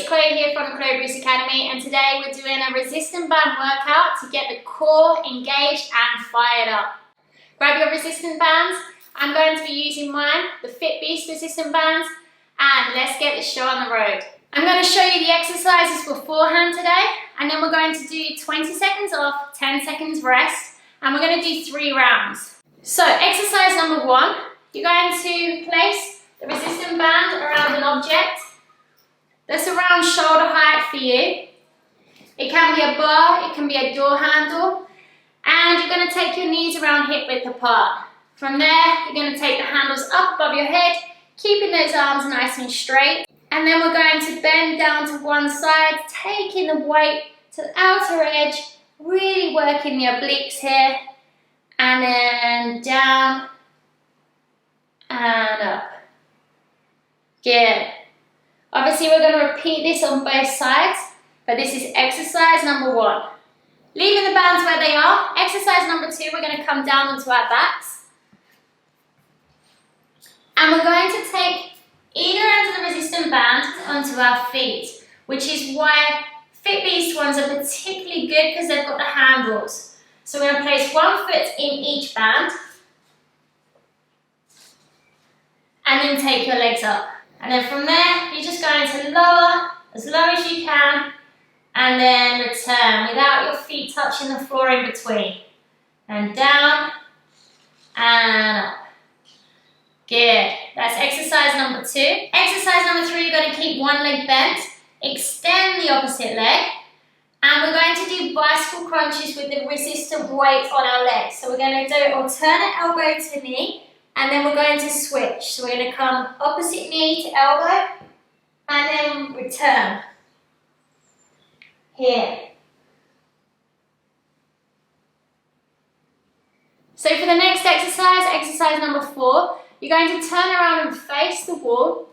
it's Chloe here from the Fitbeast Academy, and today we're doing a resistance band workout to get the core engaged and fired up. Grab your resistance bands. I'm going to be using mine, the Fitbeast resistance bands, and let's get this show on the road. I'm going to show you the exercises beforehand today, and then we're going to do 20 seconds off, 10 seconds rest, and we're going to do 3 rounds. So exercise number 1, you're going to place the resistance band around an object that's around shoulder height for you. It can be a bar, it can be a door handle, and you're going to take your knees around hip width apart. From there, you're going to take the handles up above your head, keeping those arms nice and straight. And then we're going to bend down to one side, taking the weight to the outer edge, really working the obliques here, and then down and up. Good. Obviously we're going to repeat this on both sides, but this is exercise number 1. Leaving the bands where they are. Exercise number 2, we're going to come down onto our backs. And we're going to take either end of the resistance band onto our feet, which is why Fitbeast ones are particularly good because they've got the handles. So we're going to place one foot in each band, and then take your legs up. And then from there, you're just going to lower as low as you can, and then return without your feet touching the floor in between. And down, and up. Good. That's exercise number 2. Exercise number 3, you're going to keep one leg bent, extend the opposite leg, and we're going to do bicycle crunches with the resistant weight on our legs. So we're going to do alternate elbow to knee, and then we're going to switch. So we're going to come opposite knee to elbow, and then return. Here. So for the next exercise, exercise number 4, you're going to turn around and face the wall.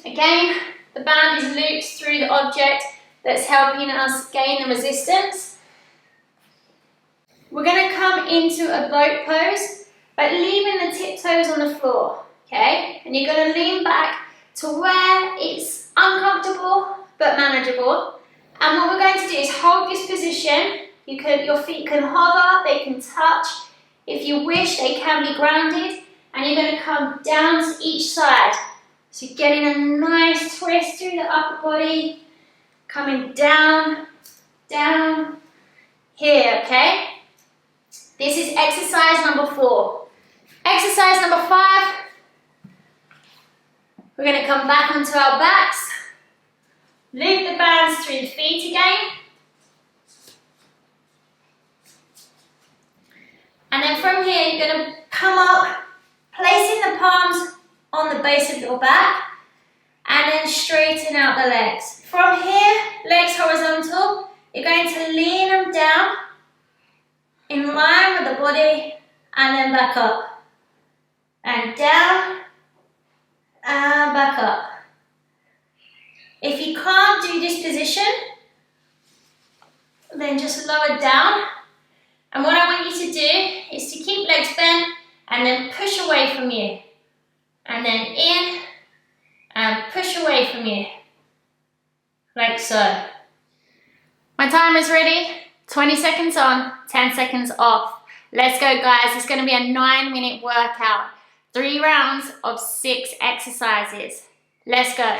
Again, the band is looped through the object that's helping us gain the resistance. We're going to come into a boat pose, but leaving the tiptoes on the floor, okay? And you're going to lean back to where it's uncomfortable but manageable. And what we're going to do is hold this position. Your feet can hover, they can touch. If you wish, they can be grounded. And you're going to come down to each side. So you're getting a nice twist through the upper body. Coming down, down, here, okay? This is exercise number 4. Exercise number 5. We're going to come back onto our backs. Loop the bands through the feet again. And then from here, you're going to come up, placing the palms on the base of your back, and then straighten out the legs. From here, legs horizontal, you're going to lean them down, in line with the body, and then back up. And down, and back up. If you can't do this position, then just lower down. And what I want you to do is to keep legs bent and then push away from you. And then in and push away from you. Like so. My timer is ready. 20 seconds on, 10 seconds off. Let's go, guys. It's going to be a 9-minute workout. 3 rounds of 6 exercises. Let's go.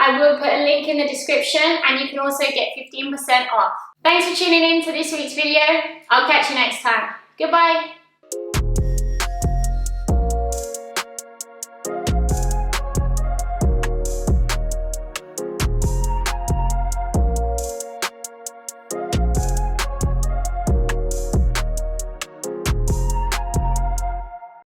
I will put a link in the description and you can also get 15% off. Thanks for tuning in to this week's video. I'll catch you next time. Goodbye.